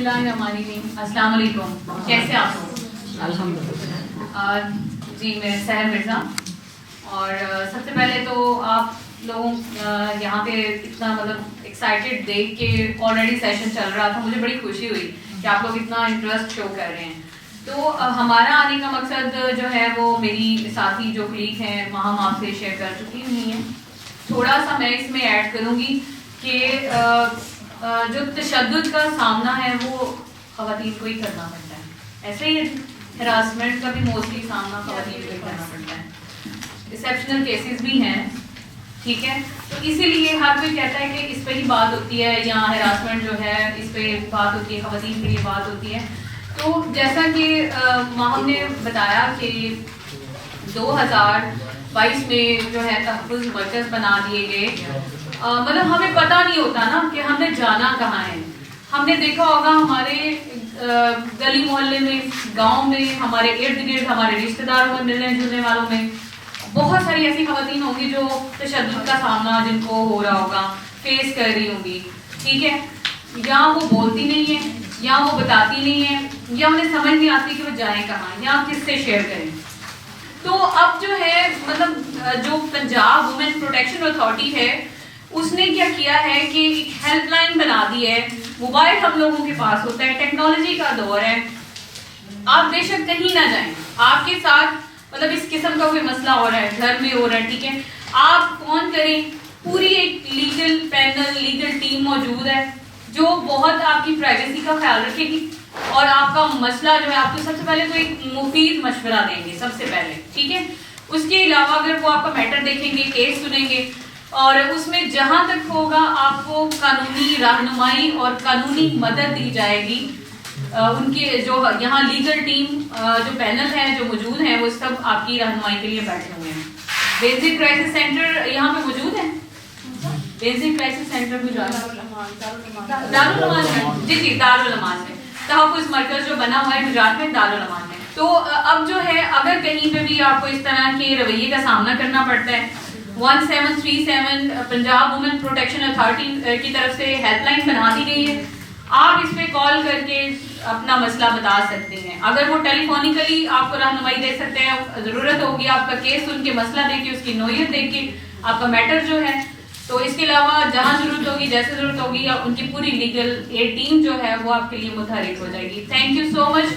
Bismillahirrahmanirrahim. السلام علیکم. کیسے آپ لوگ؟ الحمدللہ. جی میں سحر مرزا. اور سب سے پہلے تو آپ لوگوں یہاں پہ اتنا مطلب ایکسائٹیڈ دیکھ کے آلریڈی سیشن چل رہا تھا, مجھے بڑی خوشی ہوئی کہ آپ لوگ اتنا انٹرسٹ شو کر رہے ہیں. تو ہمارا آنے کا مقصد جو ہے وہ میری ساتھی جو کلیگ ہیں وہاں آپ سے شیئر کر چکی ہوئی ہیں. تھوڑا سا میں اس میں ایڈ کروں گی کہ جو تشدد کا سامنا ہے وہ خواتین کو ہی کرنا پڑتا ہے. ایسے ہی ہراسمنٹ کا بھی موسٹلی سامنا خواتین کو ہی کرنا پڑتا ہے. ایکسیپشنل کیسز بھی ہیں, ٹھیک ہے. تو اسی لیے ہر کوئی کہتا ہے کہ اس پہ ہی بات ہوتی ہے, یا ہراسمنٹ جو ہے اس پہ بات ہوتی ہے, خواتین کے لیے بات ہوتی ہے. تو جیسا کہ ہم نے بتایا کہ 2022 میں جو ہے تحفظ مرکز بنا دیے گئے. مطلب ہمیں پتہ نہیں ہوتا نا کہ ہم نے جانا کہاں ہے. ہم نے دیکھا ہوگا ہمارے گلی محلے میں, گاؤں میں, ہمارے ارد گرد ہمارے رشتہ داروں میں, ملنے جلنے والوں میں بہت ساری ایسی خواتین ہوں گی جو تشدد کا سامنا جن کو ہو رہا ہوگا, فیس کر رہی ہوں گی, ٹھیک ہے. یا وہ بولتی نہیں ہے, یا وہ بتاتی نہیں ہے, یا انہیں سمجھ نہیں آتی کہ وہ جائیں کہاں یا کس سے شیئر کریں. تو اب جو ہے مطلب جو پنجاب وومن پروٹیکشن اتھارٹی ہے اس نے کیا کیا ہے کہ ایک ہیلپ لائن بنا دی ہے. موبائل ہم لوگوں کے پاس ہوتا ہے, ٹیکنالوجی کا دور ہے, آپ بے شک کہیں نہ جائیں, آپ کے ساتھ مطلب اس قسم کا کوئی مسئلہ ہو رہا ہے, گھر میں ہو رہا ہے, ٹھیک ہے, آپ فون کریں, پوری ایک لیگل پینل, لیگل ٹیم موجود ہے جو بہت آپ کی پرائیویسی کا خیال رکھے گی اور آپ کا مسئلہ جو ہے آپ کو سب سے پہلے تو ایک مفید مشورہ دیں گے سب سے پہلے, ٹھیک ہے. اس کے علاوہ اگر وہ آپ کا میٹر دیکھیں گے, کیس سنیں گے, اور اس میں جہاں تک ہوگا آپ کو قانونی رہنمائی اور قانونی مدد دی جائے گی. ان کے جو یہاں لیگل ٹیم جو پینل ہے جو موجود ہیں وہ سب آپ کی رہنمائی کے لیے بیٹھے ہوئے ہیں. بیسک کرائسس سینٹر یہاں پہ موجود ہے, بیسک کرائسس سینٹر میں دارالعلومان میں, جی دارالعلومان میں تحفظ مرکز جو بنا ہوا ہے گجرات میں, دارالعلومان میں. تو اب جو ہے اگر کہیں پہ بھی آپ کو اس طرح کے رویے کا سامنا کرنا پڑتا ہے, 1737 پنجاب وومن پروٹیکشن اتھارٹی کی طرف سے ہیلپ لائن بنا دی گئی ہے. آپ اس پہ کال کر کے اپنا مسئلہ بتا سکتے ہیں. اگر وہ ٹیلی فونیکلی آپ کو رہنمائی دے سکتے ہیں, ضرورت ہوگی آپ کا کیس سن کے, مسئلہ دیکھ کے, اس کی نوعیت دیکھ کے آپ کا میٹر جو ہے. تو اس کے علاوہ جہاں ضرورت ہوگی, جیسے ضرورت ہوگی, ان کی پوری لیگل ٹیم جو ہے وہ آپ کے لیے متحرک ہو جائے گی. Thank you so much.